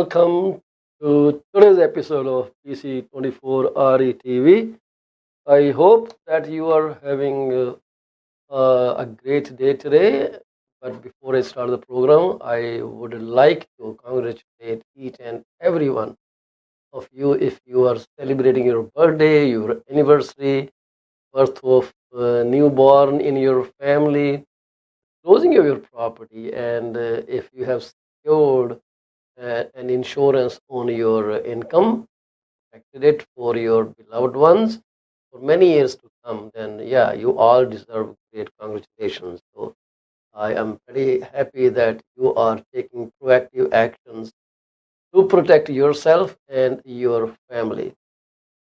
welcome to today's episode of PC24 RETV. I hope that you are having a great day today. But before I start the program, I would like to congratulate each and every one of you if you are celebrating your birthday, your anniversary, birth of newborn in your family, closing of your property, and if you have secured an insurance on your income, protected it for your beloved ones for many years to come, then yeah, you all deserve great congratulations. So I am pretty happy that you are taking proactive actions to protect yourself and your family.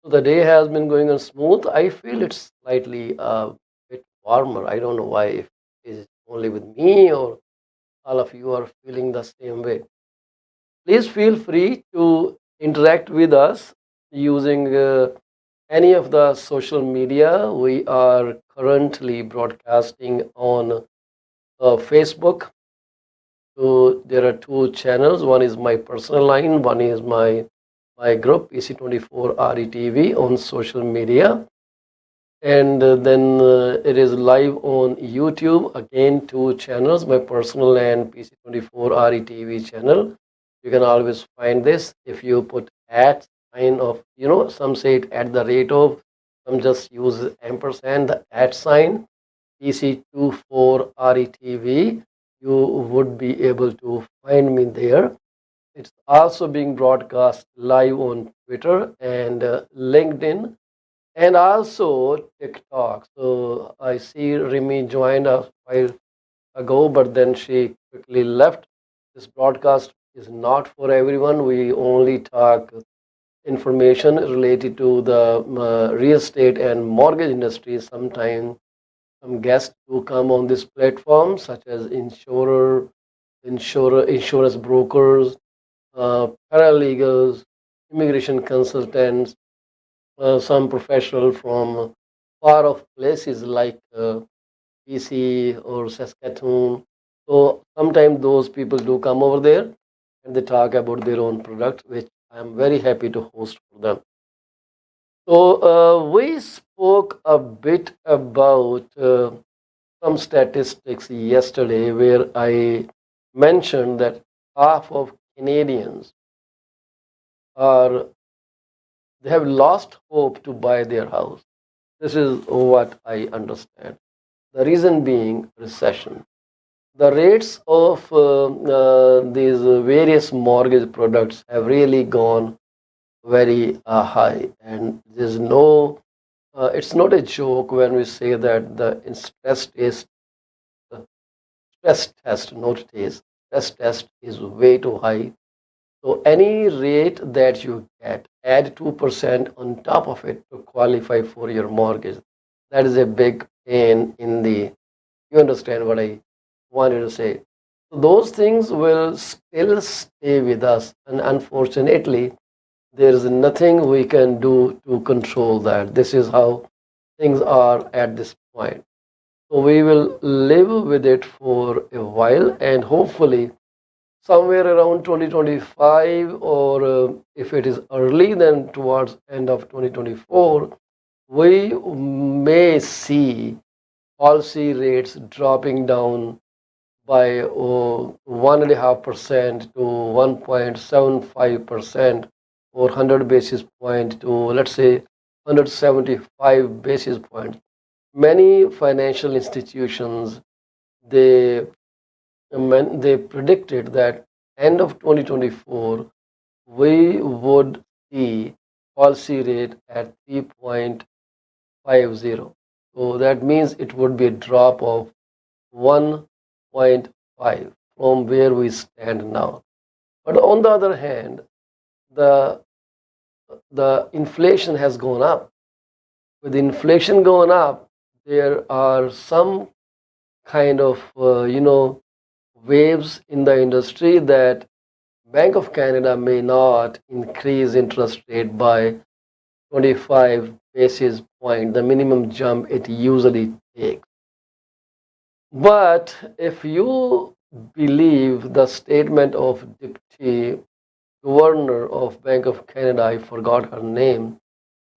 So the day has been going on smooth. I feel it's slightly a bit warmer. I don't know why, if it's only with me or all of you are feeling the same way. Please feel free to interact with us using any of the social media. We are currently broadcasting on Facebook. So there are two channels. One is my personal line. One is my group PC24 RETV on social media, and then it is live on YouTube. Again, two channels: my personal and PC24 RETV channel. You can always find this if you put at sign of, some say it at the rate of, some just use ampersand, the at sign PC24 RETV. You would be able to find me there. It's also being broadcast live on Twitter and LinkedIn and also TikTok. So I see Remy joined a while ago, but then she quickly left. This broadcast is not for everyone. We only talk information related to the real estate and mortgage industry. Sometimes some guests who come on this platform, such as insurance brokers, paralegals, immigration consultants, some professional from far off places like BC or Saskatoon. So sometimes those people do come over there and they talk about their own product, which I am very happy to host for them. So we spoke a bit about some statistics yesterday where I mentioned that half of Canadians are they have lost hope to buy their house. This is what I understand. The reason being recession. The rates of these various mortgage products have really gone very high, and there's no. It's not a joke when we say that the stress test, not test, stress test is way too high. So any rate that you get, add 2% on top of it to qualify for your mortgage. That is a big pain in the. You understand what I wanted to say. So those things will still stay with us, and unfortunately, there is nothing we can do to control that. This is how things are at this point. So we will live with it for a while, and hopefully somewhere around 2025, or if it is early, then towards end of 2024, we may see policy rates dropping down by 1.5% to 1.75%, or 100 basis point to, let's say, 175 basis points. Many financial institutions, they they predicted that end of 2024 we would see policy rate at 3.50. So that means it would be a drop of 1.5 from where we stand now. But on the other hand, the the inflation has gone up. With inflation going up, there are some kind of waves in the industry that Bank of Canada may not increase interest rate by 25 basis point, the minimum jump it usually takes. But if you believe the statement of Deputy governor of Bank of Canada, I forgot her name,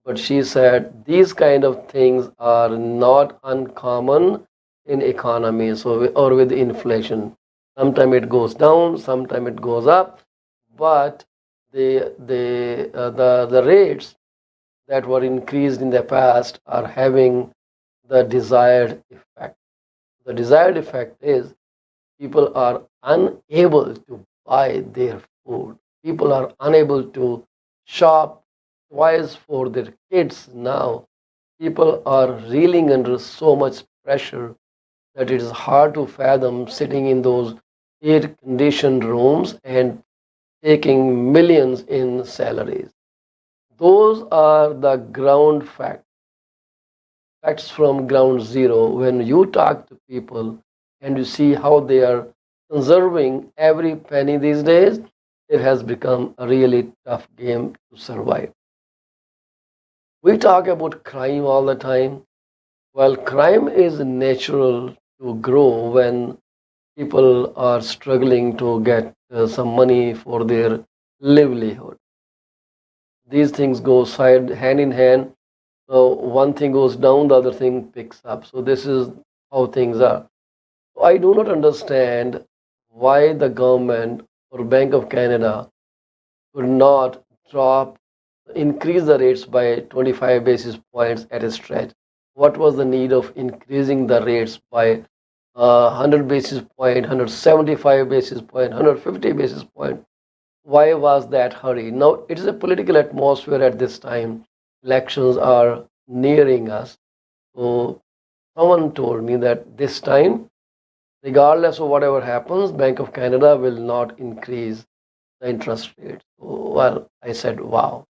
but she said these kind of things are not uncommon in economy, so or with inflation. Sometimes it goes down, sometimes it goes up, but the rates that were increased in the past are having the desired effect. The desired effect is people are unable to buy their food. People are unable to shop twice for their kids now. People are reeling under so much pressure that it is hard to fathom sitting in those air conditioned rooms and taking millions in salaries. Those are the ground facts from ground zero. When you talk to people and you see how they are conserving every penny these days, it has become a really tough game to survive. We talk about crime all the time. Well, crime is natural to grow when people are struggling to get some money for their livelihood. These things go side hand in hand. One thing goes down, the other thing picks up. So this is how things are. I do not understand why the government or Bank of Canada could not drop, increase the rates by 25 basis points at a stretch. What was the need of increasing the rates by 100 basis point, 175 basis point, 150 basis point? Why was that hurry? Now, it is a political atmosphere at this time. Elections are nearing us. So, someone told me that this time, regardless of whatever happens, Bank of Canada will not increase the interest rate. So, well, I said, wow.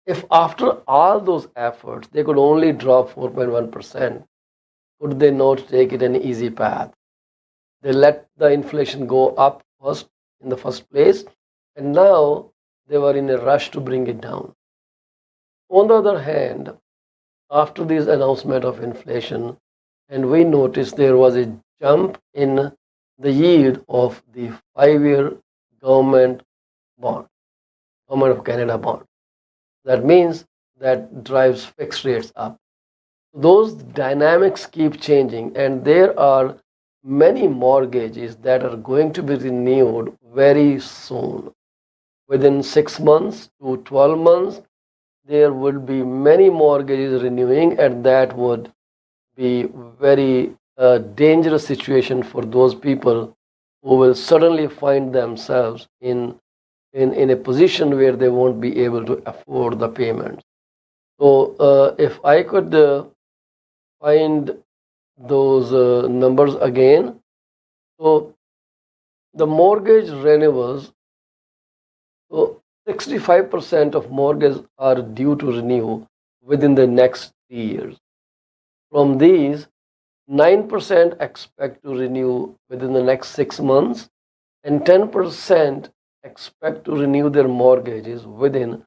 If after all those efforts they could only drop 4.1%, could they not take it an easy path? They let the inflation go up first in the first place, and now they were in a rush to bring it down. On the other hand, after this announcement of inflation, and we noticed there was a jump in the yield of the 5-year government bond, Government of Canada bond. That means that drives fixed rates up. Those dynamics keep changing, and there are many mortgages that are going to be renewed very soon. Within 6 months to 12 months, there will be many mortgages renewing, and that would be very dangerous situation for those people who will suddenly find themselves in a position where they won't be able to afford the payments. So if I could find those numbers again, so the mortgage renewals, so 65% of mortgages are due to renew within the next 3 years. From these, 9% expect to renew within the next 6 months, and 10% expect to renew their mortgages within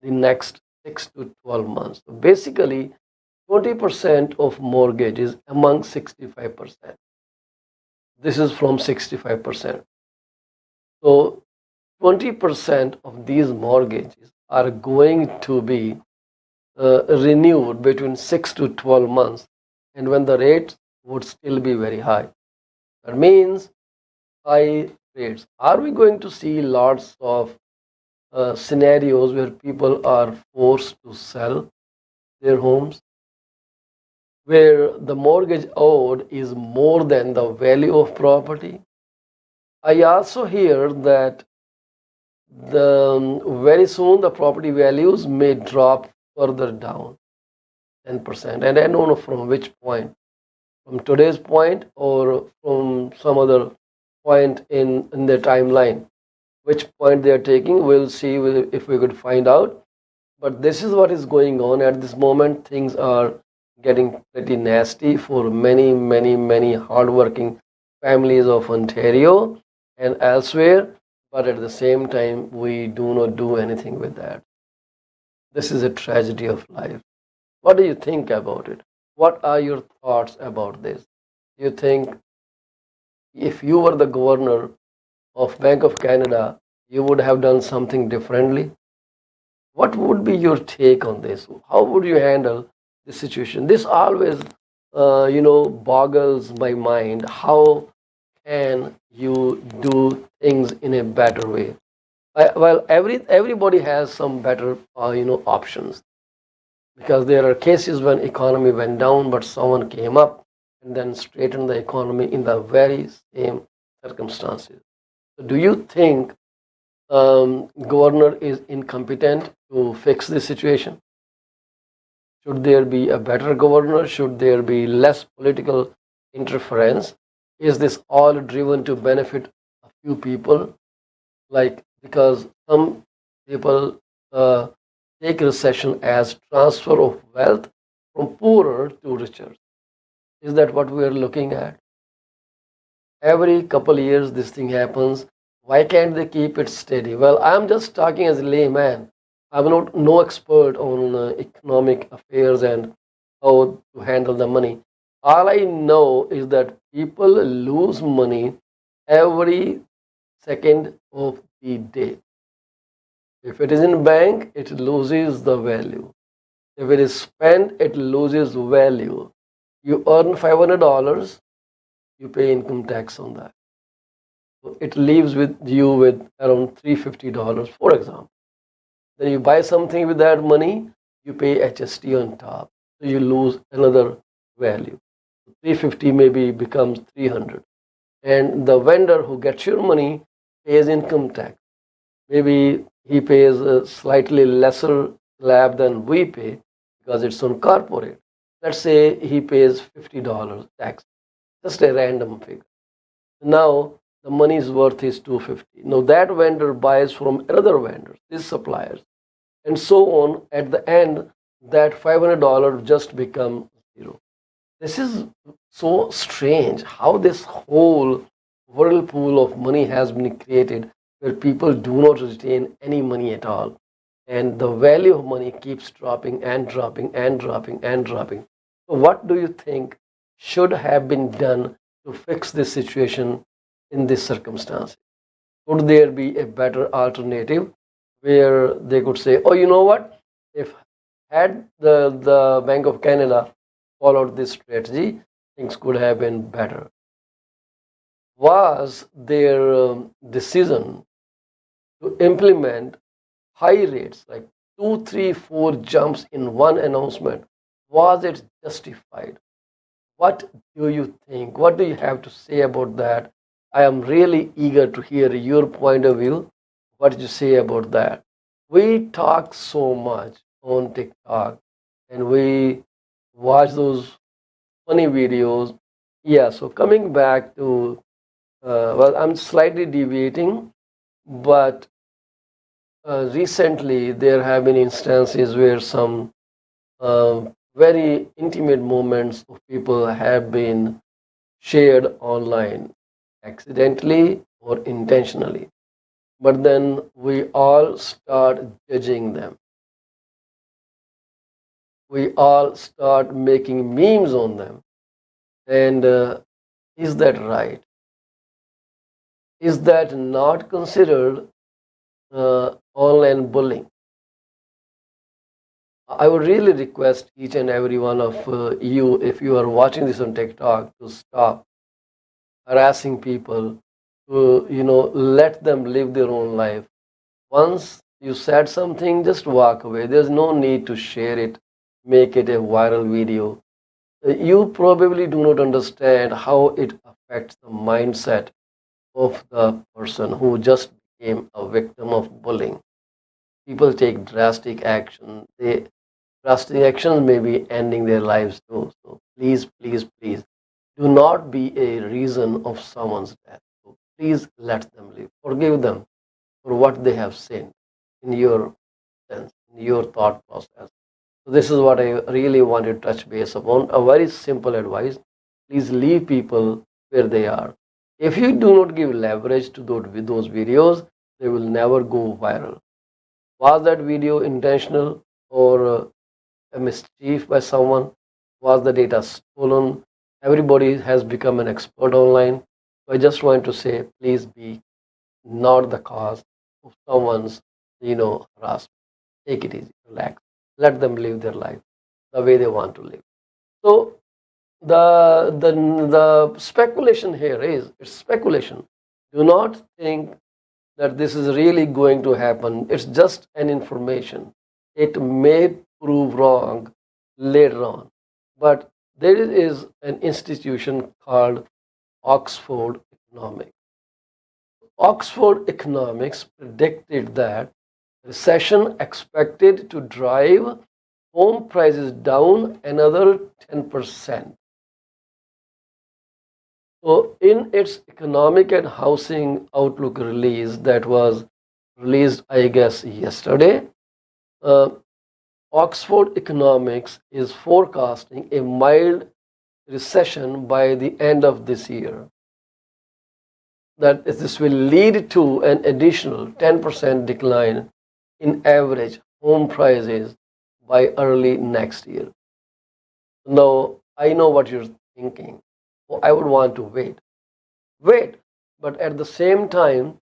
the next 6 to 12 months. So basically, 20% of mortgages among 65%. This is from 65%. So 20% of these mortgages are going to be renewed between 6 to 12 months, and when the rates would still be very high. That means high rates. Are we going to see lots of scenarios where people are forced to sell their homes, where the mortgage owed is more than the value of property? I also hear that very soon the property values may drop further down 10%, and I don't know from which point, from today's point or from some other point in the timeline. Which point they are taking, we'll see if we could find out. But this is what is going on at this moment. Things are getting pretty nasty for many, many, many hardworking families of Ontario and elsewhere. But at the same time, we do not do anything with that. This is a tragedy of life. What do you think about it? What are your thoughts about this? Do you think if you were the governor of Bank of Canada, you would have done something differently? What would be your take on this? How would you handle this situation? This always, boggles my mind. How can you do things in a better way? Well, everybody has some better, options, because there are cases when economy went down, but someone came up and then straightened the economy in the very same circumstances. So do you think governor is incompetent to fix this situation? Should there be a better governor? Should there be less political interference? Is this all driven to benefit a few people? Like, because some people take recession as transfer of wealth from poorer to richer. Is that what we are looking at? Every couple years this thing happens. Why can't they keep it steady? Well, I'm just talking as a layman. I'm not no expert on economic affairs and how to handle the money. All I know is that people lose money every second of the day. If it is in bank, it loses the value. If it is spent, it loses value. You earn $500, you pay income tax on that. So it leaves with you with around $350, for example. Then you buy something with that money, you pay HST on top. So you lose another value. 350 maybe becomes 300. And the vendor who gets your money pays income tax. Maybe he pays a slightly lesser slab than we pay because it's on corporate. Let's say he pays $50 tax, just a random figure. Now the money's worth is 250. Now that vendor buys from another vendor, these suppliers, and so on. At the end, that $500 just becomes zero. This is so strange how this whole whirlpool of money has been created where people do not retain any money at all. And the value of money keeps dropping and dropping and dropping and dropping. So, what do you think should have been done to fix this situation in this circumstance? Could there be a better alternative where they could say, oh, you know what? If had the Bank of Canada followed this strategy, things could have been better. Was their decision to implement high rates like two, three, four jumps in one announcement, was it justified? What do you think? What do you have to say about that? I am really eager to hear your point of view. What did you say about that? We talk so much on TikTok and we watch those funny videos. Yeah, so coming back to, well, I'm slightly deviating, but recently there have been instances where some very intimate moments of people have been shared online accidentally or intentionally. But then we all start judging them. We all start making memes on them. And is that right? Is that not considered online bullying? I would really request each and every one of you, if you are watching this on TikTok, to stop harassing people, to let them live their own life. Once you said something, just walk away. There's no need to share it, make it a viral video. You probably do not understand how it affects the mindset of the person who just became a victim of bullying. People take drastic action. Drastic actions may be ending their lives too. So please, please, please, do not be a reason of someone's death. So please let them live. Forgive them for what they have sinned in your sense, in your thought process. So this is what I really want to touch base upon. A very simple advice. Please leave people where they are. If you do not give leverage to those videos, they will never go viral. Was that video intentional or a mischief by someone? Was the data stolen? Everybody has become an expert online. So I just want to say, please be not the cause of someone's, harassment. Take it easy, relax. Let them live their life the way they want to live. So the speculation here is it's speculation. Do not think that this is really going to happen. It's just an information. It may prove wrong later on. But there is an institution called Oxford Economics. Oxford Economics predicted that recession expected to drive home prices down another 10%. So, in its economic and housing outlook release that was released, I guess, yesterday, uh, Oxford Economics is forecasting a mild recession by the end of this year. That this will lead to an additional 10% decline in average home prices by early next year. Now, I know what you're thinking. Oh, I would want to wait. Wait, but at the same time,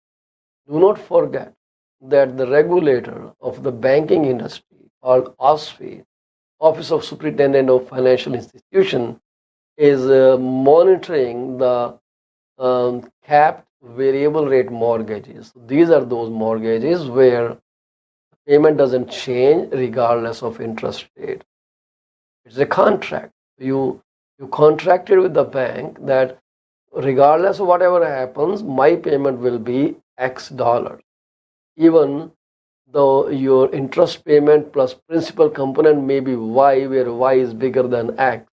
do not forget that the regulator of the banking industry, called OSFI, Office of Superintendent of Financial Institution, is monitoring the capped variable rate mortgages. These are those mortgages where payment doesn't change regardless of interest rate. It's a contract. You contracted with the bank that regardless of whatever happens, my payment will be X dollars. Even though your interest payment plus principal component may be Y, where Y is bigger than X,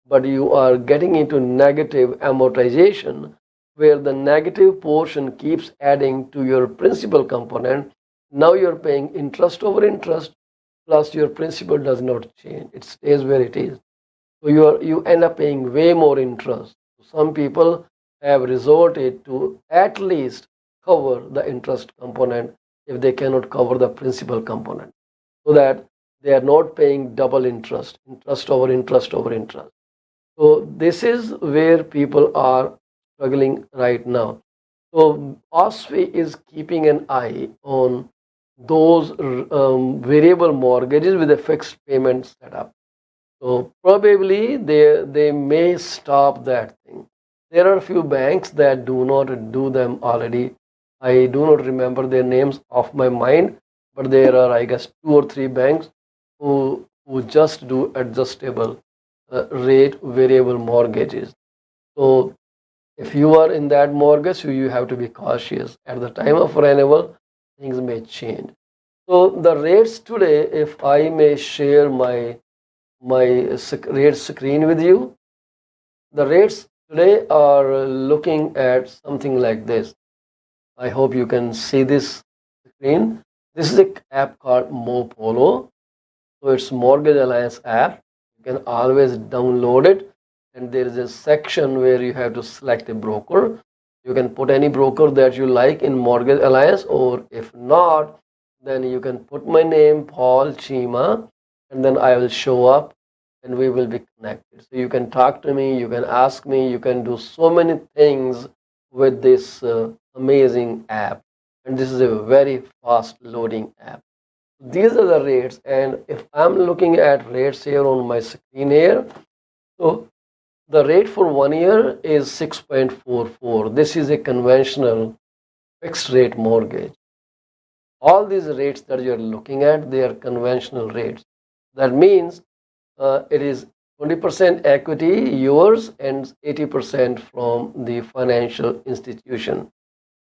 but you are getting into negative amortization, where the negative portion keeps adding to your principal component. Now you're paying interest over interest, plus your principal does not change. It stays where it is. So you end up paying way more interest. Some people have resorted to at least cover the interest component if they cannot cover the principal component, so that they are not paying double interest, interest over interest over interest. So this is where people are struggling right now. So OSFI is keeping an eye on those variable mortgages with a fixed payment setup. So probably they may stop that thing. There are a few banks that do not do them already. I do not remember their names off my mind, but there are, I guess, two or three banks who just do adjustable rate variable mortgages. So if you are in that mortgage, you have to be cautious. At the time of renewal, things may change. So the rates today, if I may share my rate screen with you, the rates today are looking at something like this. I hope you can see this screen. This is an app called Mopolo. So it's Mortgage Alliance app. You can always download it, and there is a section where you have to select a broker. You can put any broker that you like in Mortgage Alliance, or if not, then you can put my name, Paul Chima, and then I will show up and we will be connected. So you can talk to me, you can ask me, you can do so many things with this amazing app. And this is a very fast loading app. These are the rates, and if I'm looking at rates here on my screen here, so the rate for 1 year is 6.44. This is a conventional fixed rate mortgage. All these rates that you're looking at, they are conventional rates. That means it is 20% equity yours and 80% from the financial institution.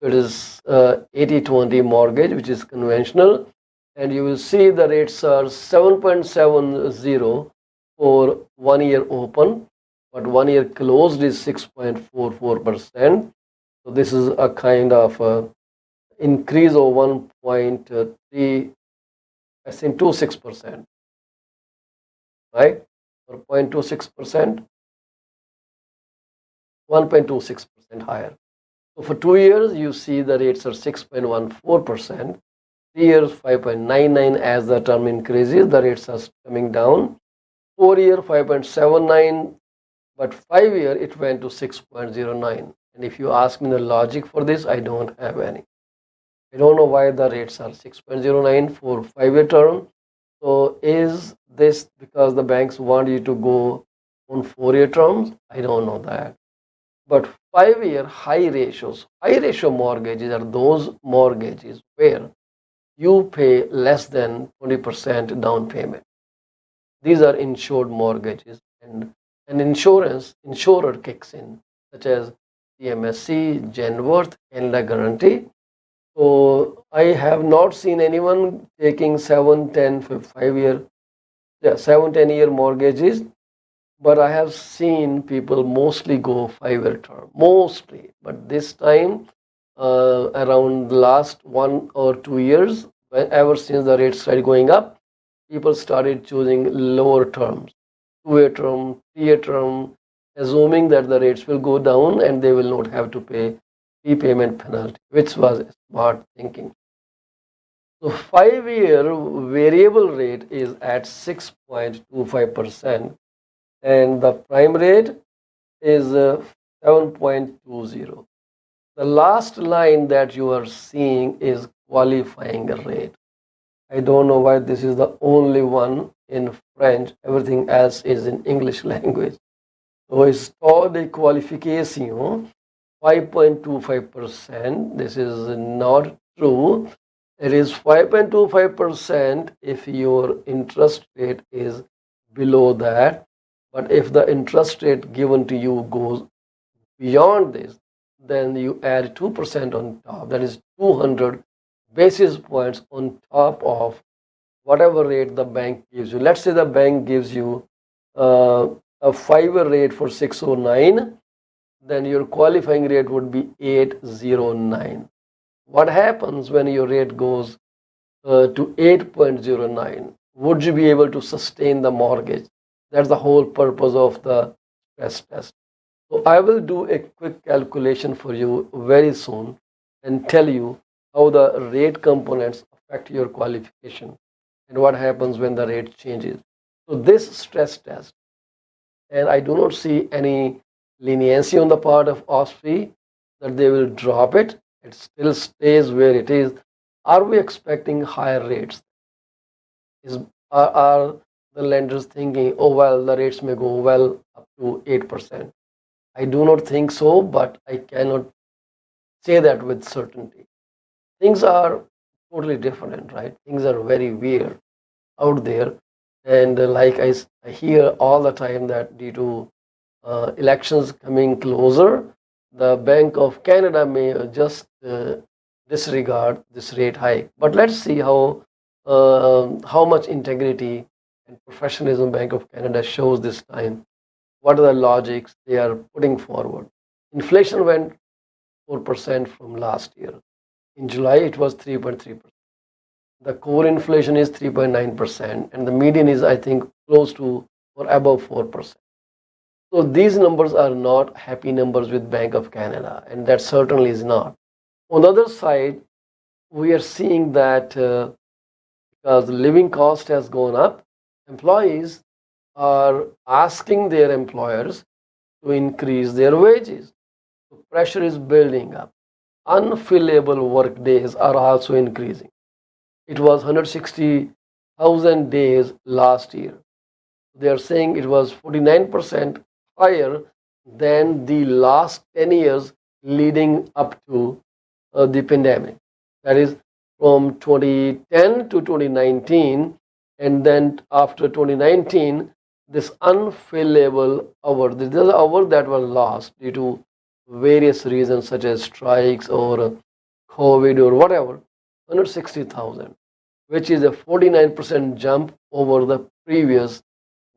So it is 80-20 mortgage, which is conventional, and you will see the rates are 7.70 for 1 year open, but 1 year closed is 6.44%. So this is a kind of increase of 1.3, I think 26%, right? Or 0.26%, 1.26% higher. So for 2 years, you see the rates are 6.14%. 3 years, 5.99. As the term increases, the rates are coming down. 4 year, 5.79, but 5 year, it went to 6.09. And if you ask me the logic for this, I don't have any. I don't know why the rates are 6.09 for 5-year term. So is this because the banks want you to go on 4-year terms? I don't know that. But 5-year high ratio mortgages are those mortgages where you pay less than 20% down payment. These are insured mortgages, and an insurer kicks in, such as CMSC, Genworth, Canada Guarantee. So I have not seen anyone taking 7, 10, 5-year, yeah, 7, 10-year mortgages, but I have seen people mostly go 5-year term, mostly. But this time, around the last 1 or 2 years, ever since the rates started going up, people started choosing lower terms, 2-year term, 3-year term, assuming that the rates will go down and they will not have to pay prepayment penalty, which was smart thinking. So 5-year variable rate is at 6.25%, and the prime rate is 7.20. The last line that you are seeing is qualifying rate. I don't know why this is the only one in French. Everything else is in English language. So it's taux de qualification 5.25%. This is not true. It is 5.25% if your interest rate is below that. But if the interest rate given to you goes beyond this, then you add 2% on top. That is 200 basis points on top of whatever rate the bank gives you. Let's say the bank gives you a 5-year rate for 609, then your qualifying rate would be 809. What happens when your rate goes to 8.09? Would you be able to sustain the mortgage? That's the whole purpose of the stress test. So I will do a quick calculation for you very soon and tell you how the rate components affect your qualification and what happens when the rate changes. So this stress test, and I do not see any leniency on the part of OSFI that they will drop it. It still stays where it is. Are we expecting higher rates? Is are the lenders thinking, oh well, the rates may go well up to 8%? I do not think so, but I cannot say that with certainty. Things are totally different, right? Things are very weird out there. And like I hear all the time that due to elections coming closer, the Bank of Canada may just disregard this rate hike. But let's see how much integrity and professionalism Bank of Canada shows this time. What are the logics they are putting forward? Inflation went 4% from last year. In July, it was 3.3%. The core inflation is 3.9%, and the median is, I think, close to or above 4%. So these numbers are not happy numbers with Bank of Canada, and that certainly is not. On the other side, we are seeing that because the living cost has gone up, employees are asking their employers to increase their wages. So pressure is building up. Unfillable work days are also increasing. It was 160,000 days last year. They are saying it was 49% higher than the last 10 years leading up to the pandemic. That is from 2010 to 2019, and then after 2019, this unfillable hour, this is the hour that were lost due to various reasons such as strikes or COVID or whatever, 160,000, which is a 49% jump over the previous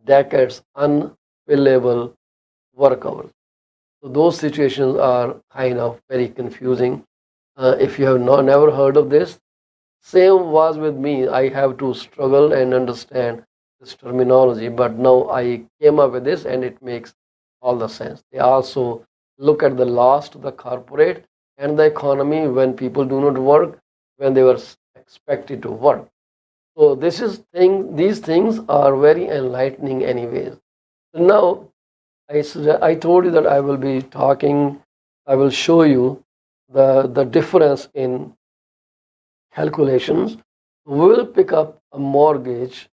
decades unfillable work hours. So those situations are kind of very confusing. If you have never heard of this, same was with me. I have to struggle and understand this terminology, but now I came up with this and it makes all the sense. They also look at the loss to the corporate and the economy when people do not work, when they were expected to work. So these things are very enlightening anyways. So now I told you that I will be talking, I will show you the difference in calculations. We'll pick up a mortgage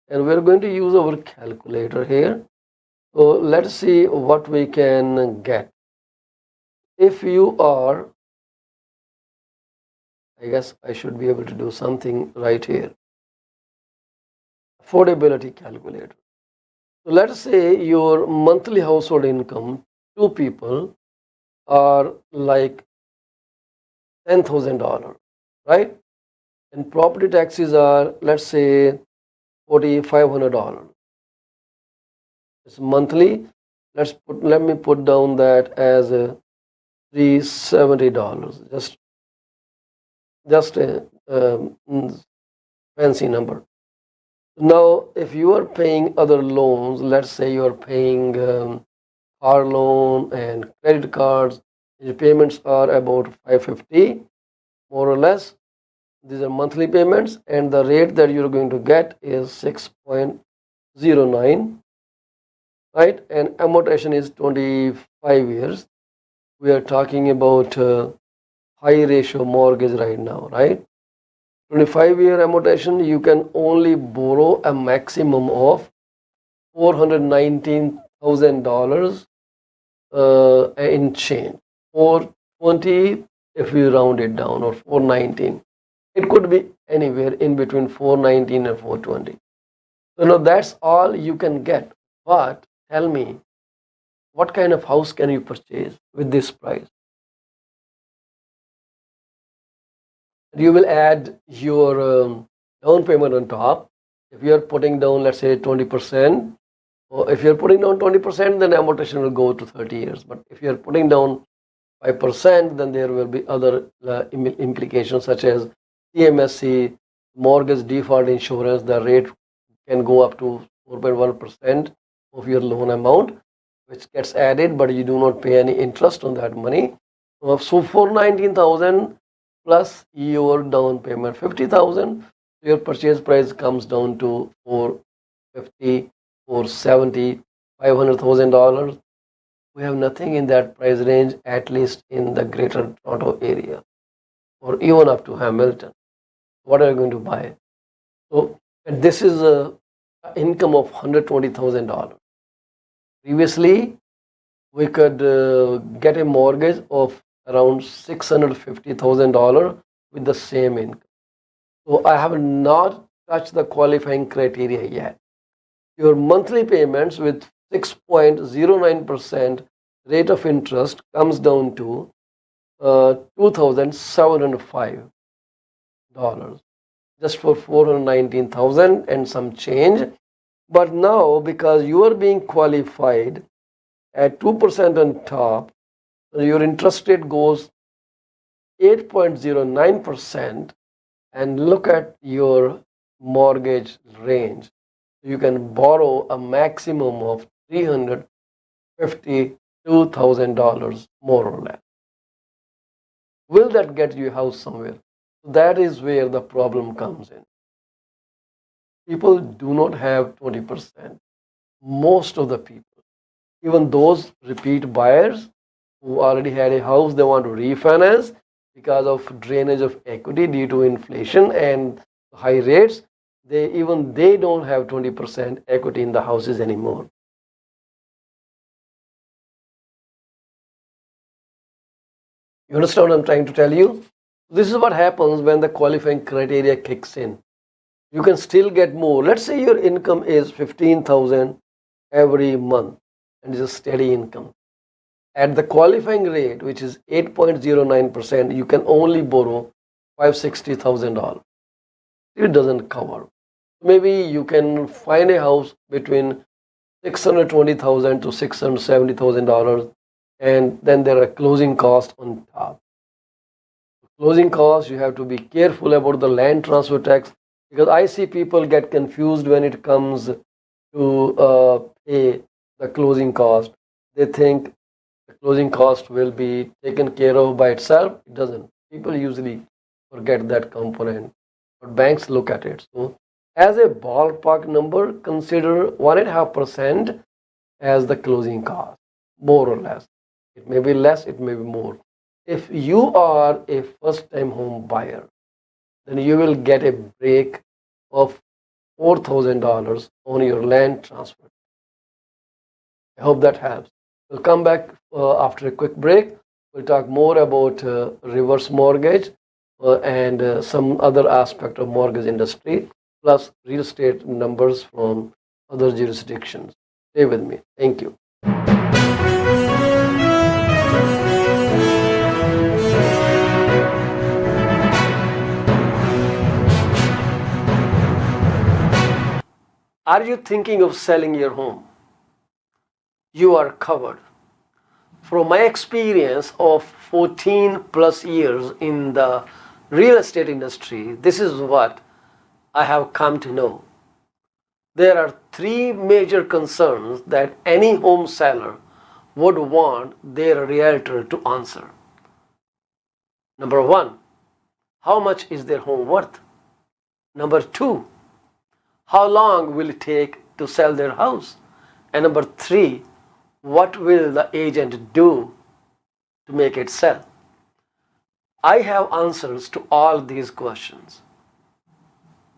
and we're going to use our calculator here. So let's see what we can get. If you are, I guess I should be able to do something right here. Affordability calculator. So let's say your monthly household income, two people, are like $10,000, right? And property taxes are, let's say, $4,500. It's monthly. Let me put down that as $370. Just a fancy number. Now, if you are paying other loans, let's say you are paying car loan and credit cards, your payments are about 550, more or less. These are monthly payments, and the rate that you're going to get is 6.09, right? And amortization is 25 years. We are talking about high ratio mortgage right now, right? 25-year amortization, you can only borrow a maximum of $419,000 in change. 420 if you round it down, or 419. It could be anywhere in between 419 and 420. So now that's all you can get. But tell me, what kind of house can you purchase with this price? You will add your down payment on top. If you are putting down, let's say 20%, or if you're putting down 20%, then amortization will go to 30 years. But if you're putting down 5%, then there will be other implications such as CMSC, mortgage default insurance. The rate can go up to 4.1% of your loan amount, which gets added, but you do not pay any interest on that money. So 419,000 plus your down payment 50,000, your purchase price comes down to 450, 470, $500,000. We have nothing in that price range, at least in the greater Toronto area, or even up to Hamilton. What are you going to buy? So, and this is a income of $120,000. Previously, we could get a mortgage of around $650,000 with the same income. So I have not touched the qualifying criteria yet. Your monthly payments with 6.09% rate of interest comes down to $2,705, just for 419,000 and some change. But now, because you are being qualified at 2% on top, your interest rate goes 8.09%, and look at your mortgage range. You can borrow a maximum of $352,000, more or less. Will that get you a house somewhere? That is where the problem comes in. People do not have 20%. Most of the people, even those repeat buyers who already had a house, they want to refinance because of drainage of equity due to inflation and high rates. They don't have 20% equity in the houses anymore. You understand what I'm trying to tell you? This is what happens when the qualifying criteria kicks in. You can still get more. Let's say your income is 15,000 every month and is a steady income. At the qualifying rate, which is 8.09%, you can only borrow $560,000. It doesn't cover. Maybe you can find a house between $620,000 to $670,000, and then there are closing costs on top. Closing costs, you have to be careful about the land transfer tax, because I see people get confused when it comes to pay the closing cost. They think the closing cost will be taken care of by itself. It doesn't. People usually forget that component, but banks look at it. So as a ballpark number, consider 1.5% as the closing cost, more or less. It may be less, it may be more. If you are a first time home buyer, then you will get a break of $4,000 on your land transfer. I hope that helps. We'll come back after a quick break. We'll talk more about reverse mortgage and some other aspect of mortgage industry, plus real estate numbers from other jurisdictions. Stay with me. Thank you. Are you thinking of selling your home? You are covered. From my experience of 14 plus years in the real estate industry, this is what I have come to know. There are three major concerns that any home seller would want their realtor to answer. Number one, how much is their home worth? Number two, how long will it take to sell their house? And number three, what will the agent do to make it sell? I have answers to all these questions.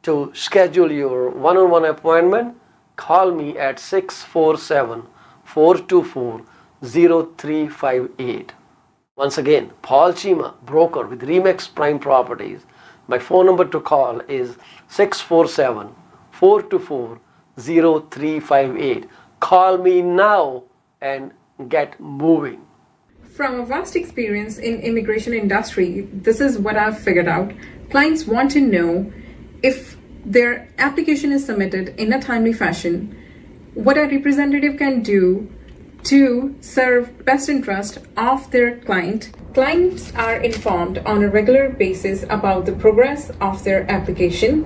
To schedule your one-on-one appointment, call me at 647-424-0358. Once again, Paul Chima, broker with Remax Prime Properties. My phone number to call is 647-424-0358. Call me now and get moving. From a vast experience in immigration industry, this is what I've figured out. Clients want to know if their application is submitted in a timely fashion, what a representative can do to serve best interest of their client. Clients are informed on a regular basis about the progress of their application.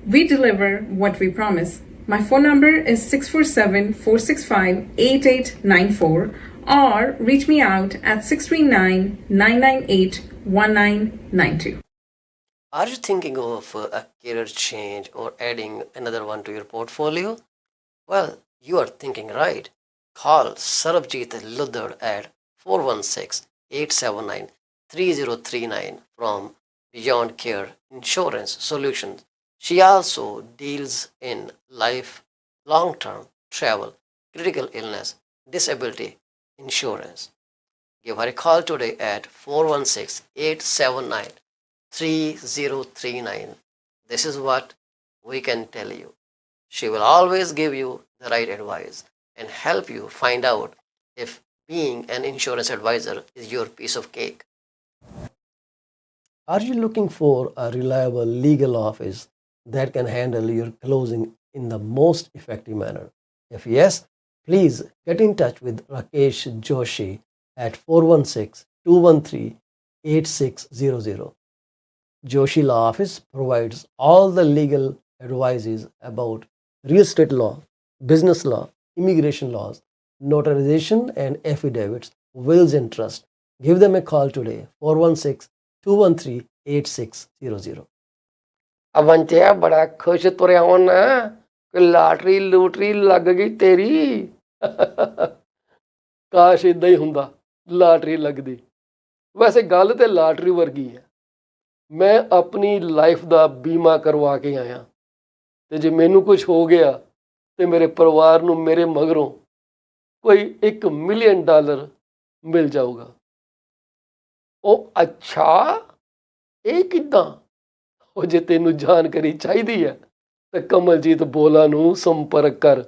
We deliver what we promise. My phone number is 647-465-8894 or reach me out at 639-998-1992. Are you thinking of a career change or adding another one to your portfolio? Well, you are thinking right. Call Sarabjit Luddar at 416-879-3039 from Beyond Care Insurance Solutions. She also deals in life, long-term, travel, critical illness, disability insurance. Give her a call today at 416-879-3039. This is what we can tell you. She will always give you the right advice and help you find out if being an insurance advisor is your piece of cake. Are you looking for a reliable legal office that can handle your closing in the most effective manner? If yes, please get in touch with Rakesh Joshi at 416-213-8600. Joshi Law Office provides all the legal advices about real estate law, business law, immigration laws, notarization and affidavits, wills and trust. Give them a call today, 416-213-8600. ਅਵੰਚਿਆ ਬੜਾ ਖੁਸ਼ ਤੁਰਿਆ ਹੋਣਾ ਕਿ lottery ਲੂਟਰੀ ਲੱਗ ਗਈ ਤੇਰੀ। ਕਾਸ਼ ਇਦਾਂ ਹੀ ਹੁੰਦਾ, ਲਾਟਰੀ ਲੱਗਦੀ। ਵੈਸੇ ਗੱਲ ਤੇ ਲਾਟਰੀ ਵਰਗੀ ਹੈ। ਮੈਂ ਆਪਣੀ ਲਾਈਫ ਦਾ ਬੀਮਾ ਕਰਵਾ ਕੇ ਆਇਆ ਤੇ ਜੇ ਮੈਨੂੰ ਕੁਝ ਹੋ ਗਿਆ ਤੇ ਮੇਰੇ ਪਰਿਵਾਰ ਨੂੰ ਮੇਰੇ ਮਗਰੋਂ ਕੋਈ $1 ਮਿਲੀਅਨ ਮਿਲ ਜਾਊਗਾ। ਉਹ ਅੱਛਾ, ਇਹ ਕਿੱਦਾਂ? ਉਹ ਜੇ ਤੈਨੂੰ ਜਾਣਕਾਰੀ ਚਾਹੀਦੀ ਹੈ ਤਾਂ ਕਮਲਜੀਤ ਬੋਲਾ ਨੂੰ ਸੰਪਰਕ ਕਰ।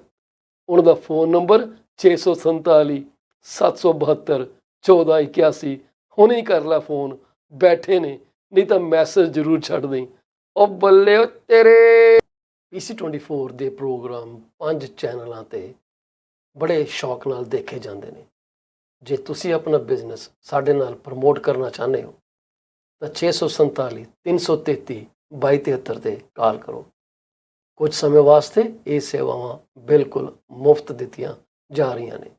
ਉਹਨਾਂ ਦਾ ਫੋਨ ਨੰਬਰ 647-772-1481। ਹੁਣੇ ਹੀ ਕਰ ਲੈ ਫੋਨ, ਬੈਠੇ ਨੇ, ਨਹੀਂ ਤਾਂ ਮੈਸੇਜ ਜ਼ਰੂਰ ਛੱਡ ਦੇਈਂ। ਉਹ ਬੱਲੇ ਉਹ ਤੇਰੇ। PC24 ਦੇ ਪ੍ਰੋਗਰਾਮ 5 ਚੈਨਲਾਂ 'ਤੇ ਬੜੇ ਸ਼ੌਕ ਨਾਲ ਦੇਖੇ ਜਾਂਦੇ ਨੇ। ਜੇ ਤੁਸੀਂ ਆਪਣਾ ਬਿਜ਼ਨਸ ਸਾਡੇ ਨਾਲ ਪ੍ਰਮੋਟ ਕਰਨਾ ਚਾਹੁੰਦੇ ਹੋ ਤਾਂ 647-333-2273 'ਤੇ ਕਾਲ ਕਰੋ। ਕੁਝ ਸਮੇਂ ਵਾਸਤੇ ਇਹ ਸੇਵਾਵਾਂ ਬਿਲਕੁਲ ਮੁਫਤ ਦਿੱਤੀਆਂ ਜਾ ਰਹੀਆਂ ਨੇ।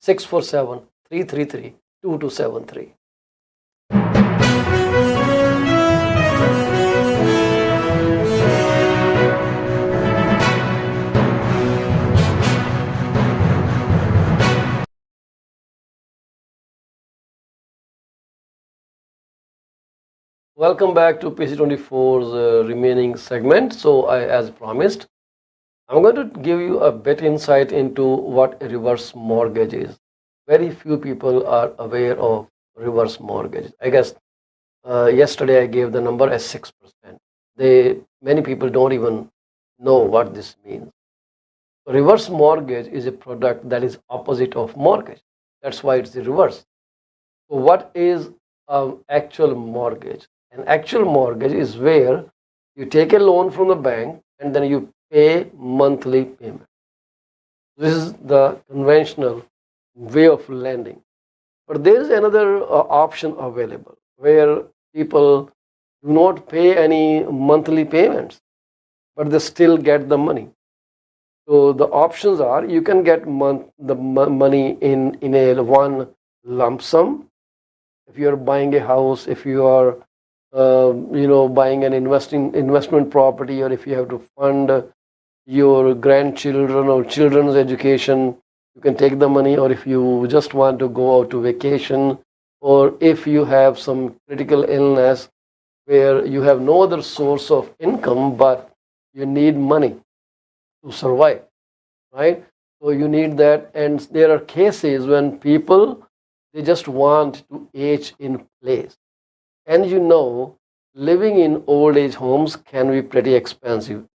647-333-2273 Welcome back to PC24's remaining segment. So, as promised, I'm going to give you a bit insight into what a reverse mortgage is. Very few people are aware of reverse mortgage. I guess yesterday I gave the number as 6%. Many people don't even know what this means. Reverse mortgage is a product that is opposite of mortgage. That's why it's the reverse. So what is an actual mortgage? An actual mortgage is where you take a loan from the bank and then you pay monthly payment. This is the conventional way of lending. But there is another option available where people do not pay any monthly payments, but they still get the money. So the options are you can get money in a one lump sum. If you are buying a house, if you are buying an investment property, or if you have to fund your grandchildren or children's education, you can take the money. Or if you just want to go out to vacation, or if you have some critical illness where you have no other source of income but you need money to survive, right? So you need that. And there are cases when people, they just want to age in place. And living in old age homes can be pretty expensive.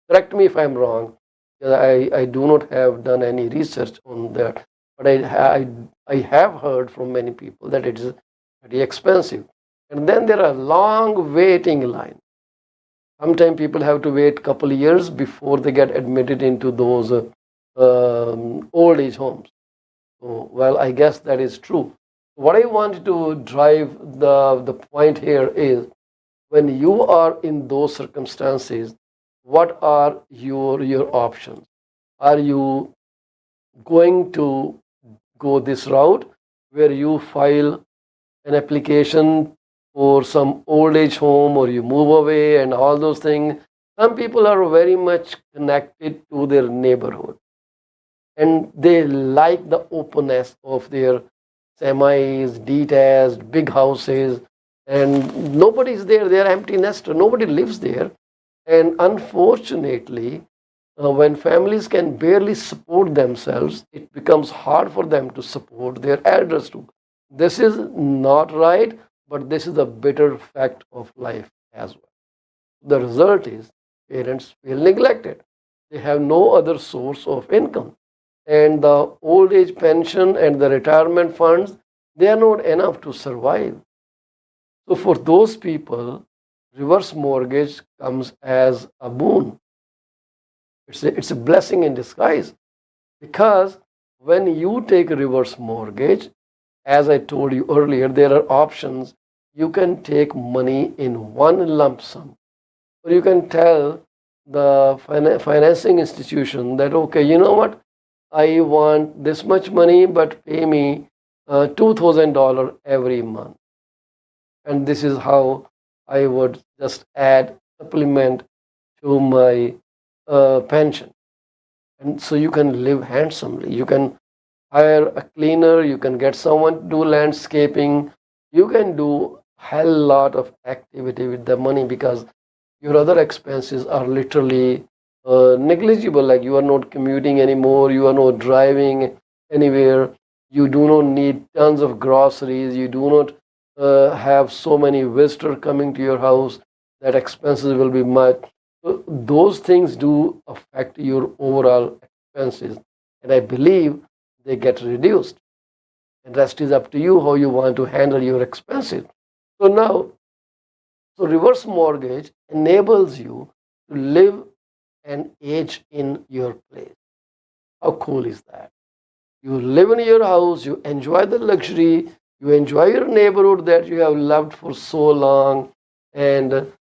Correct me if I'm wrong. I do not have done any research on that, but I have heard from many people that it is pretty expensive. And then there are long waiting lines. Sometimes people have to wait a couple of years before they get admitted into those old age homes. So, well, I guess that is true. What I want to drive the point here is when you are in those circumstances, what are your options? Are you going to go this route where you file an application for some old age home or you move away and all those things? Some people are very much connected to their neighborhood and they like the openness of their semis, detached, big houses, and nobody's there. They're empty nester. Nobody lives there. And unfortunately, when families can barely support themselves, it becomes hard for them to support their elders too. This is not right, but this is a bitter fact of life as well. The result is parents feel neglected. They have no other source of income. And the old age pension and the retirement funds, they are not enough to survive. So for those people, reverse mortgage comes as a boon. It's a blessing in disguise because when you take a reverse mortgage, as I told you earlier, there are options. You can take money in one lump sum, or you can tell the financing institution that, okay, you know what, I want this much money, but pay me $2,000 every month. And this is how I would just add supplement to my pension. And so you can live handsomely. You can hire a cleaner, you can get someone to do landscaping, you can do hell lot of activity with the money because your other expenses are literally negligible. Like you are not commuting anymore, you are not driving anywhere, you do not need tons of groceries, you do not have so many visitors coming to your house that expenses will be much. So those things do affect your overall expenses, and I believe they get reduced. And rest is up to you how you want to handle your expenses. So now, so reverse mortgage enables you to live and age in your place. How cool is that? You live in your house, you enjoy the luxury, you enjoy your neighborhood that you have loved for so long, and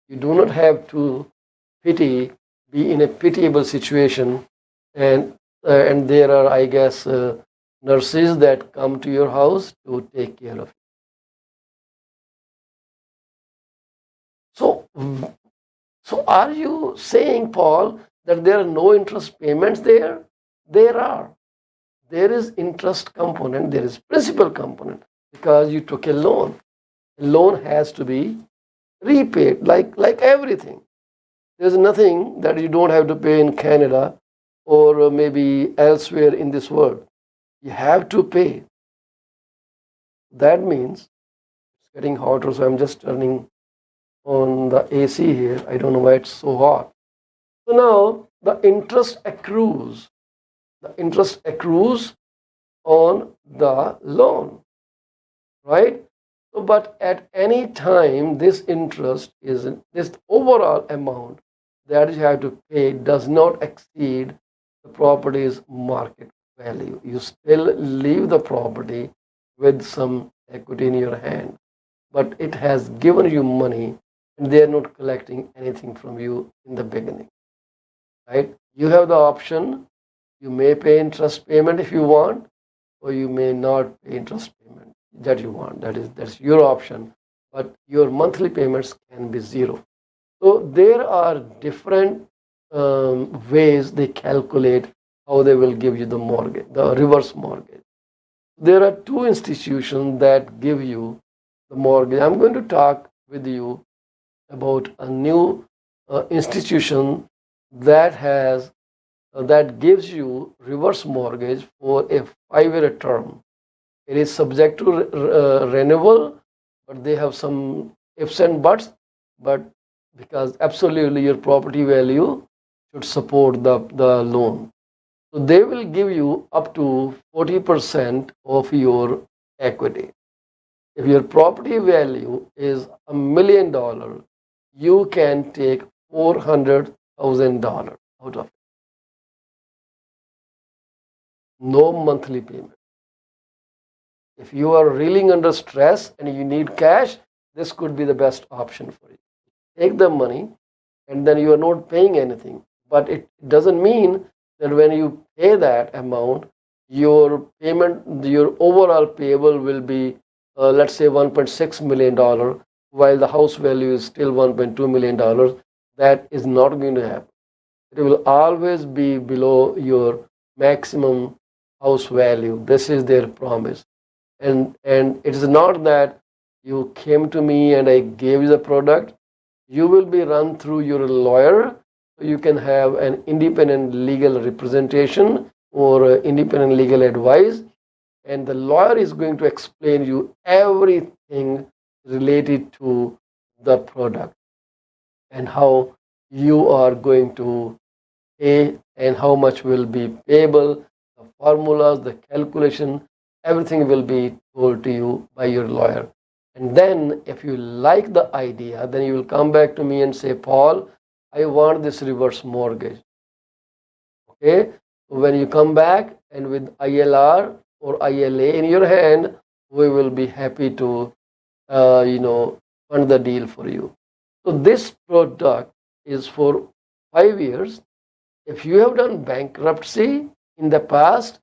you do not have to be in a pitiable situation. And there are, I guess, nurses that come to your house to take care of you. So, so are you saying, Paul, that there are no interest payments there? There are. There is interest component, there is principal component because you took a loan. A loan has to be repaid like everything. There's nothing that you don't have to pay in Canada or maybe elsewhere in this world. You have to pay. That means it's getting hotter, so I'm just turning on the AC here. I don't know why it's so hot. So now the interest accrues. The interest accrues on the loan, right? So, but at any time, this interest is this overall amount that you have to pay does not exceed the property's market value. You still leave the property with some equity in your hand, but it has given you money and they are not collecting anything from you in the beginning, right? You have the option. You may pay interest payment if you want, or you may not pay interest payment that you want. That's your option, but your monthly payments can be zero. So there are different ways they calculate how they will give you the mortgage, the reverse mortgage. There are two institutions that give you the mortgage. I'm going to talk with you about a new institution that has that gives you reverse mortgage for a 5-year term. It is subject to renewal, but they have some ifs and buts. But because absolutely your property value should support the loan. So they will give you up to 40% of your equity. If your property value is $1 million, you can take $400,000 out of it. No monthly payment. If you are reeling under stress and you need cash, this could be the best option for you. Take the money and then you are not paying anything. But it doesn't mean that when you pay that amount, your payment, your overall payable will be, let's say, $1.6 million, while the house value is still $1.2 million. That is not going to happen. It will always be below your maximum house value. This is their promise. And it is not that you came to me and I gave you the product. You will be run through your lawyer, so you can have an independent legal representation or independent legal advice, and the lawyer is going to explain you everything related to the product and how you are going to pay and how much will be payable, the formulas, the calculation, everything will be told to you by your lawyer. And then if you like the idea, then you will come back to me and say, Paul, I want this reverse mortgage. Okay? When you come back and with ILR or ILA in your hand, we will be happy to, fund the deal for you. So this product is for 5 years. If you have done bankruptcy in the past,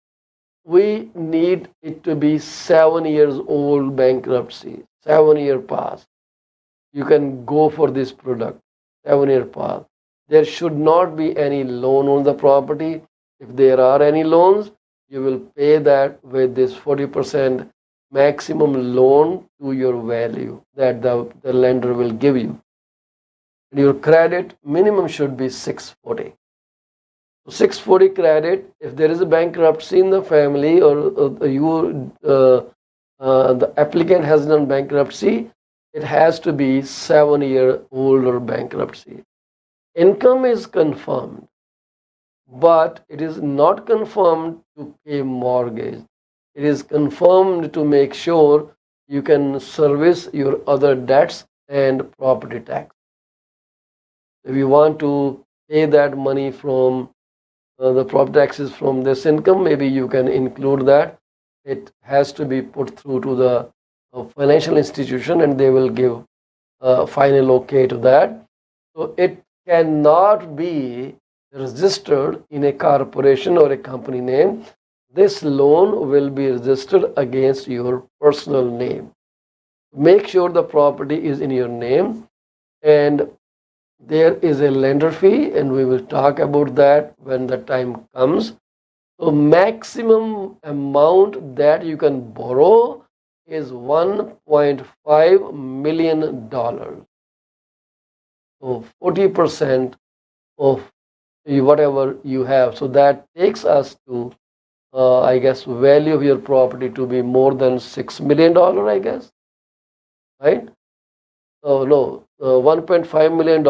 we need it to be 7 years old bankruptcy, 7-year pass. You can go for this product, 7-year pass. There should not be any loan on the property. If there are any loans, you will pay that with this 40% maximum loan to your value that the lender will give you. And your credit minimum should be 640. 640 credit. If there is a bankruptcy in the family or the applicant has done bankruptcy, it has to be 7-year older bankruptcy. Income is confirmed, but it is not confirmed to pay mortgage. It is confirmed to make sure you can service your other debts and property tax. If you want to pay that money from the property taxes from this income, maybe you can include that. It has to be put through to the financial institution and they will give final okay to that. So it cannot be registered in a corporation or a company name. This loan will be registered against your personal name. Make sure the property is in your name, and there is a lender fee, and we will talk about that when the time comes. So maximum amount that you can borrow is $1.5 million. So 40% of whatever you have. So that takes us to, I guess, value of your property to be more than $6 million, I guess, right? Oh no, $1.5 million.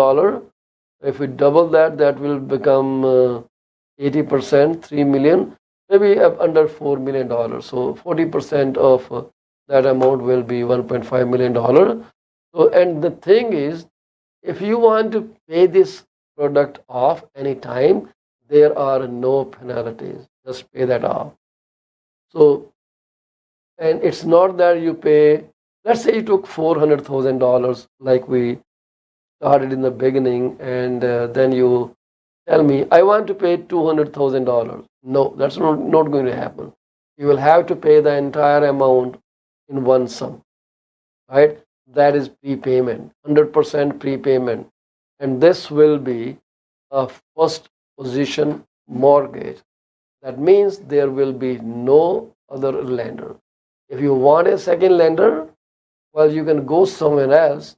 If we double that, that will become 80%, 3 million, maybe under $4 million. So 40% of that amount will be $1.5 million. So, and the thing is, if you want to pay this product off anytime, there are no penalties. Just pay that off. So, and it's not that you pay, let's say you took $400,000 like we started in the beginning, and then you tell me, I want to pay $200,000. No, that's not going to happen. You will have to pay the entire amount in one sum, right? That is prepayment, 100% prepayment. And this will be a first position mortgage. That means there will be no other lender. If you want a second lender, well, you can go somewhere else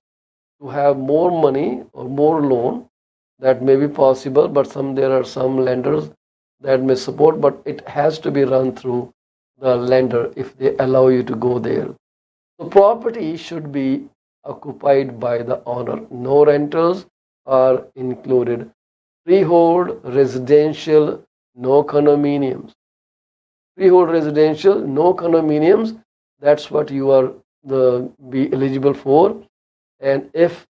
to have more money or more loan. That may be possible, but there are some lenders that may support, but it has to be run through the lender if they allow you to go there. The property should be occupied by the owner. No rentals are included. Freehold residential, no condominiums. Freehold residential, no condominiums. That's what you are be eligible for. And if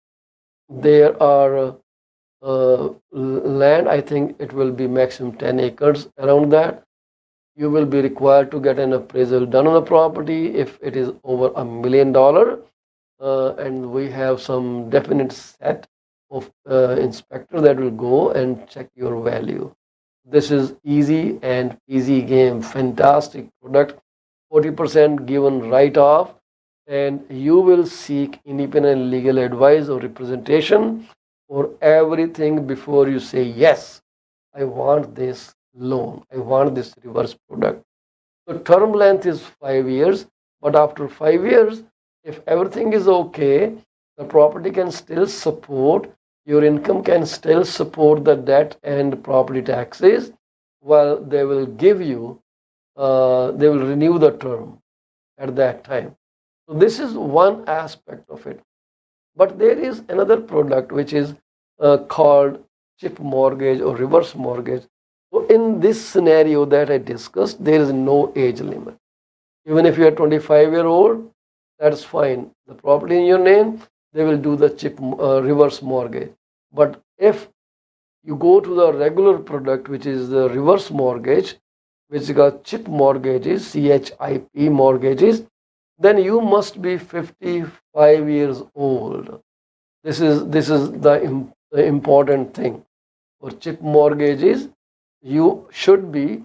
there are land, I think it will be maximum 10 acres around that. You will be required to get an appraisal done on the property if it is over $1 million. And we have some definite set of inspector that will go and check your value. This is easy and easy game. Fantastic product. 40% given right off, and you will seek independent legal advice or representation for everything before you say, yes, I want this loan, I want this reverse product. So term length is 5 years, but after 5 years, if everything is okay, the property can still support, your income can still support the debt and property taxes. Well, they will give you, they will renew the term at that time. So this is one aspect of it. But there is another product which is called chip mortgage or reverse mortgage. So in this scenario that I discussed, there is no age limit. Even if you are 25-year-old, that's fine. The property in your name, they will do the chip reverse mortgage. But if you go to the regular product, which is the reverse mortgage, which is called chip mortgages, CHIP mortgages, then you must be 55 years old. This is the important thing. For chip mortgages, you should be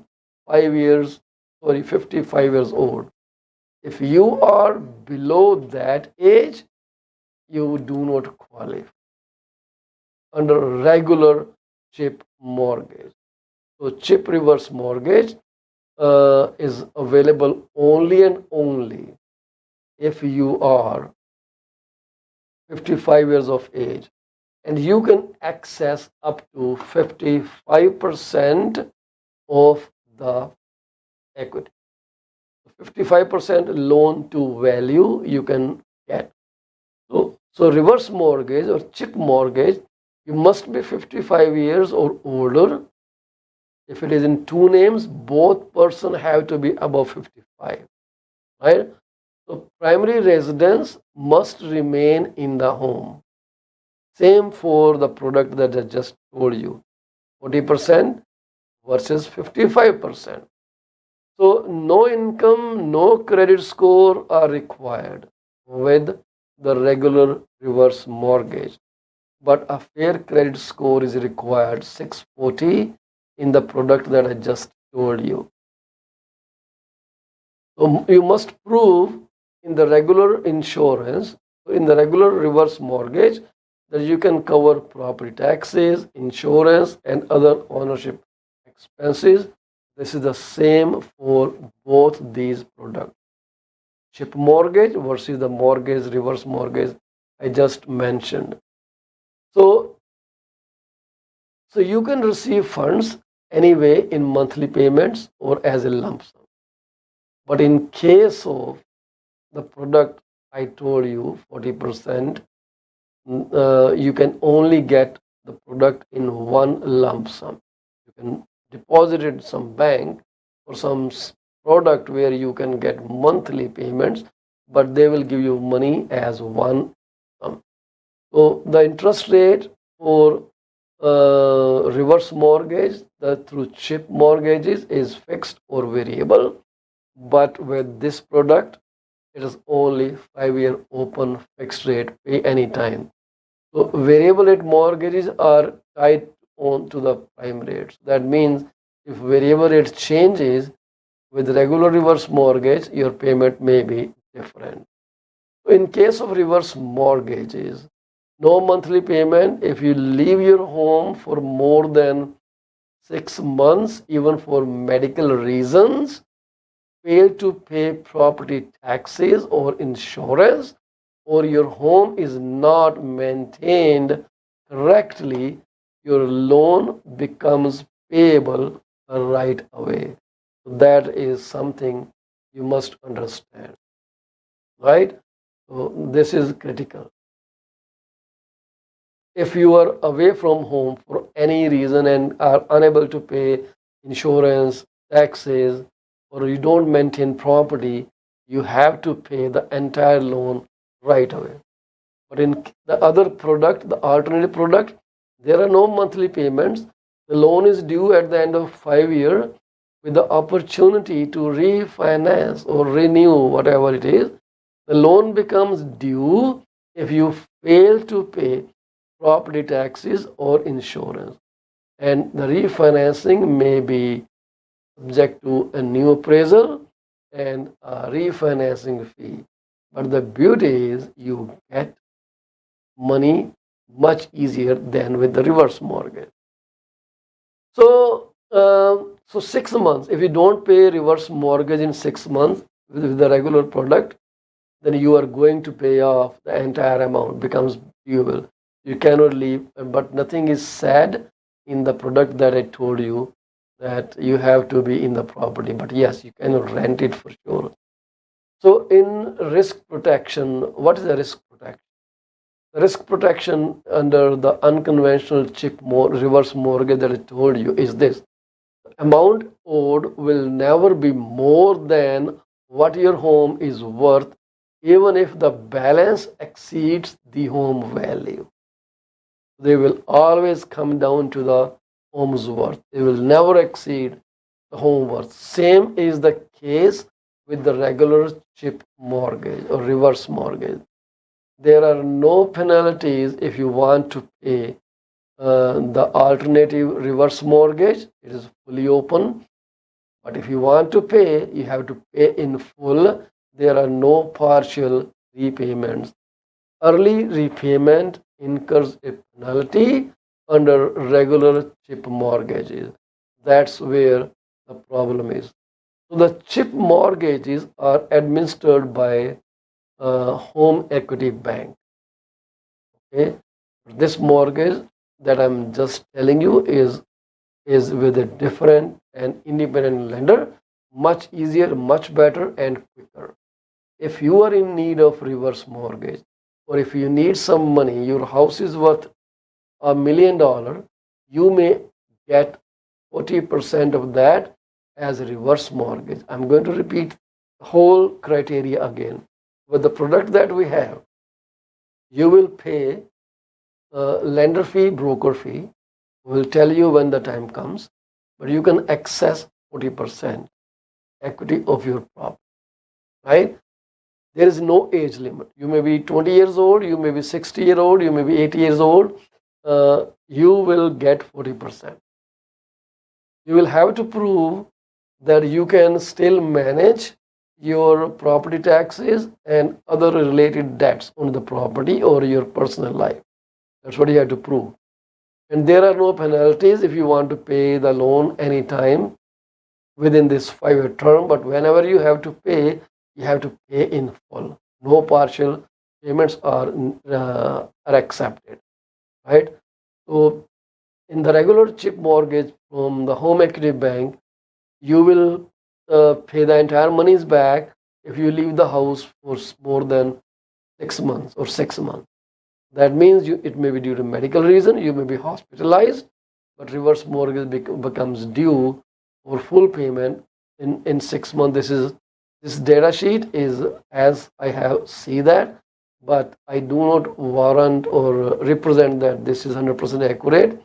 55 years old. If you are below that age, you do not qualify under regular chip mortgage. So chip reverse mortgage is available only and only if you are 55 years of age, and you can access up to 55% of the equity. 55% loan to value you can get. So reverse mortgage or chip mortgage, you must be 55 years or older. If it is in two names, both person have to be above 55, right? So primary residence must remain in the home. Same for the product that I just told you, 40% versus 55%. So no income, no credit score are required with the regular reverse mortgage. But a fair credit score is required, 640, in the product that I just told you. So you must prove in the regular insurance, in the regular reverse mortgage, that you can cover property taxes, insurance, and other ownership expenses. This is the same for both these products. Chip mortgage versus the mortgage, reverse mortgage I just mentioned. So, so you can receive funds anyway in monthly payments or as a lump sum. But in case of the product I told you, 40%, you can only get the product in one lump sum. You can deposit it in some bank or some product where you can get monthly payments, but they will give you money as one sum. So the interest rate for reverse mortgage, through chip mortgages, is fixed or variable. But with this product, it is only 5-year open fixed rate, pay anytime. So variable rate mortgages are tied on to the prime rate. So that means if variable rate changes with regular reverse mortgage, your payment may be different. So in case of reverse mortgages, no monthly payment if you leave your home for more than 6 months, even for medical reasons, fail to pay property taxes or insurance, or your home is not maintained correctly, your loan becomes payable right away. That is something you must understand, right? So this is critical. If you are away from home for any reason and are unable to pay insurance, taxes, or you don't maintain property, you have to pay the entire loan right away. But in the other product, the alternative product, there are no monthly payments. The loan is due at the end of 5 years with the opportunity to refinance or renew whatever it is. The loan becomes due if you fail to pay property taxes or insurance. And the refinancing may be subject to a new appraisal and a refinancing fee. But the beauty is you get money much easier than with the reverse mortgage. So 6 months, if you don't pay reverse mortgage in 6 months with the regular product, then you are going to pay off the entire amount, becomes due. You cannot leave, but nothing is said in the product that I told you that you have to be in the property. But yes, you can rent it for sure. So in risk protection, what is the risk protection? The risk protection under the unconventional reverse mortgage that I told you is this: amount owed will never be more than what your home is worth, even if the balance exceeds the home value. They will always come down to the home's worth. They will never exceed the home worth. Same is the case with the regular chip mortgage or reverse mortgage. There are no penalties if you want to pay the alternative reverse mortgage. It is fully open. But if you want to pay, you have to pay in full. There are no partial repayments. Early repayment incurs a penalty under regular chip mortgages. That's where the problem is. So the chip mortgages are administered by home equity bank. Okay, this mortgage that I'm just telling you is with a different and independent lender, much easier, much better, and quicker. If you are in need of reverse mortgage, or if you need some money, your house is worth $1 million, you may get 40% of that as a reverse mortgage. I'm going to repeat the whole criteria again. With the product that we have, you will pay lender fee, broker fee. We'll tell you when the time comes, but you can access 40% equity of your property, right? There is no age limit. You may be 20 years old, you may be 60-year old, you may be 80 years old. You will get 40%. You will have to prove that you can still manage your property taxes and other related debts on the property or your personal life. That's what you have to prove. And there are no penalties if you want to pay the loan anytime within this 5-year term, but whenever you have to pay in full. No partial payments are accepted. right? So in the regular chip mortgage from the home equity bank, you will pay the entire monies back if you leave the house for more than 6 months or 6 months. That means it may be due to medical reason, you may be hospitalized, but reverse mortgage becomes due for full payment in 6 months. This data sheet is as I have see that, but I do not warrant or represent that this is 100% accurate.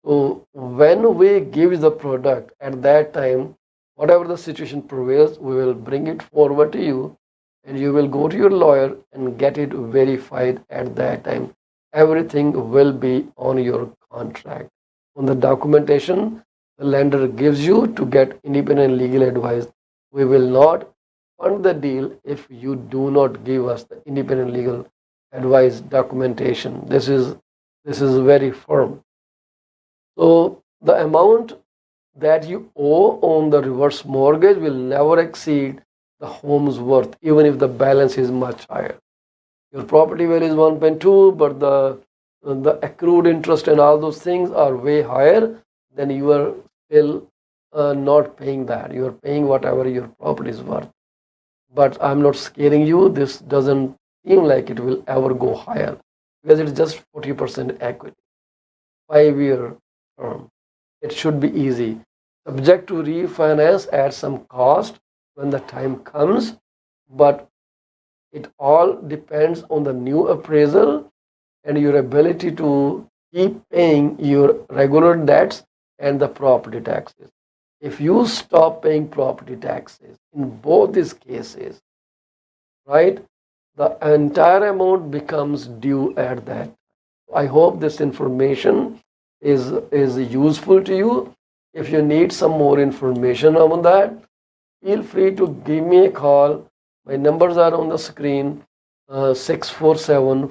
So when we give the product at that time, whatever the situation prevails, we will bring it forward to you, and you will go to your lawyer and get it verified at that time. Everything will be on your contract. On the documentation the lender gives you to get independent legal advice, we will not fund the deal if you do not give us the independent legal advice documentation. This is very firm. So the amount that you owe on the reverse mortgage will never exceed the home's worth, even if the balance is much higher. Your property value is 1.2, but the accrued interest and all those things are way higher. Then you are still not paying that. You are paying whatever your property is worth. But I'm not scaring you. This doesn't seem like it will ever go higher because it's just 40% equity, 5-year term. It should be easy. Subject to refinance at some cost when the time comes, but it all depends on the new appraisal and your ability to keep paying your regular debts and the property taxes. If you stop paying property taxes in both these cases, right, the entire amount becomes due at that. I hope this information is useful to you. If you need some more information on that, feel free to give me a call. My numbers are on the screen, 647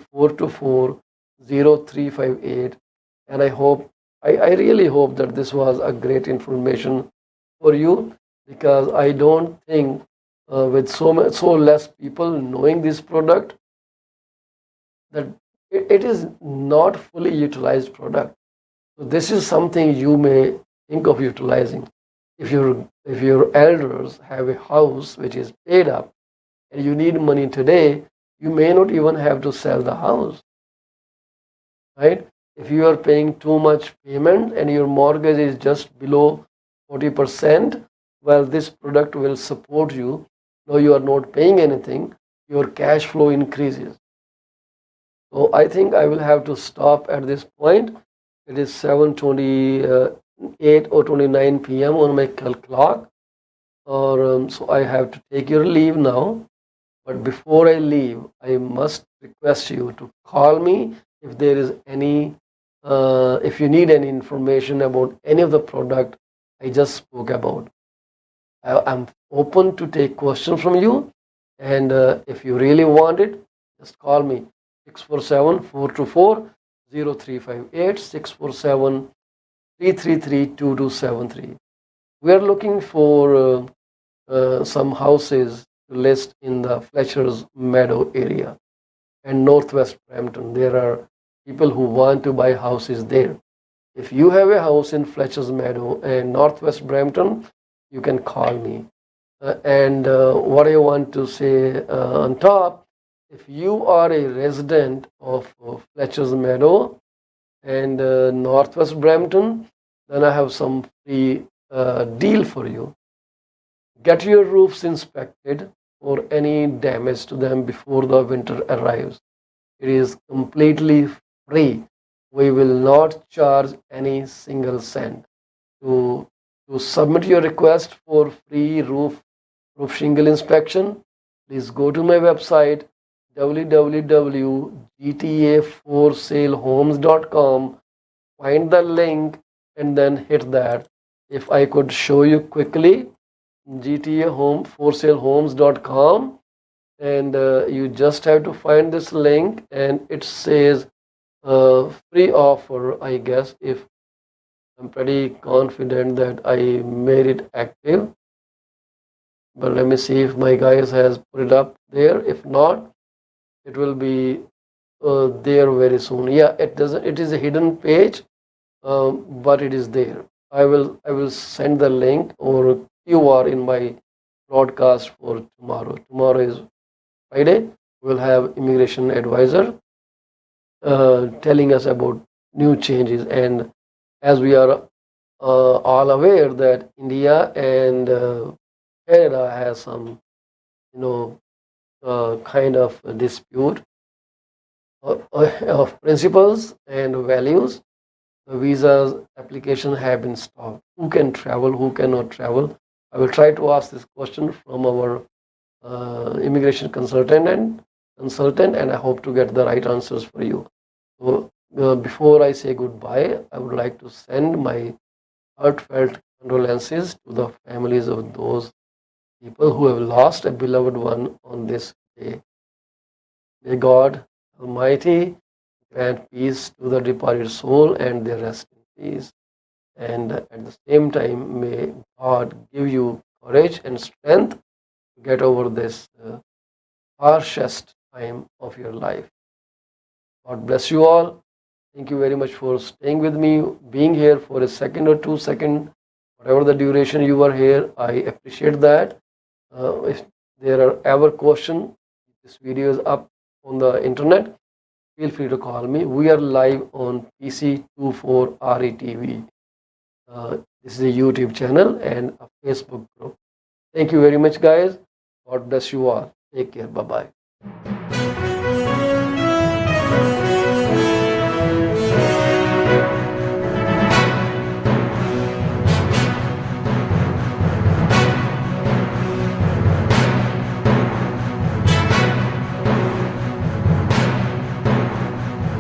and I really hope that this was a great information for you, because I don't think with so less people knowing this product, that it is not fully utilized product. So this is something you may think of utilizing. If your elders have a house which is paid up and you need money today, you may not even have to sell the house, right? If you are paying too much payment and your mortgage is just below 40%, well, this product will support you. Though you are not paying anything, your cash flow increases. So I think I will have to stop at this point. It is 7:28 or 29 p.m. on my clock. So I have to take your leave now. But before I leave, I must request you to call me if there is if you need any information about any of the product I just spoke about. I'm open to take questions from you, and if you really want it, just call me 647-424-0358, 647-333-2273. We are looking for some houses to list in the Fletcher's Meadow area and Northwest Brampton. There are people who want to buy houses there. If you have a house in Fletcher's Meadow and Northwest Brampton, you can call me. And what I want to say on top, if you are a resident of Fletcher's Meadow and Northwest Brampton, then I have some free deal for you. Get your roofs inspected for any damage to them before the winter arrives. It is completely free. We will not charge any single cent. To submit your request for free roof shingle inspection, please go to my website www.gtaforsalehomes.com, find the link and then hit that. If I could show you quickly, gtaforsalehomes.com, and you just have to find this link and it says free offer, I guess. If I'm pretty confident that I made it active, but let me see if my guys has put it up there. If not, it will be there very soon. Yeah, it doesn't. It is a hidden page, but it is there. I will send the link or QR in my broadcast for tomorrow. Tomorrow is Friday. We'll have immigration advisor telling us about new changes, and as we are all aware that India and Canada has some, you know, kind of dispute of principles and values. The visas application have been stopped. Who can travel? Who cannot travel? I will try to ask this question from our immigration consultant, and I hope to get the right answers for you. So before I say goodbye, I would like to send my heartfelt condolences to the families of those people who have lost a beloved one on this day. May God Almighty grant peace to the departed soul and their rest in peace. And at the same time, may God give you courage and strength to get over this harshest time of your life. God bless you all. Thank you very much for staying with me, being here for a second or 2 seconds, whatever the duration you were here. I appreciate that. If there are ever questions, this video is up on the internet. Feel free to call me. We are live on PC24RETV. This is a YouTube channel and a Facebook group. Thank you very much, guys. God bless you all. Take care. Bye bye.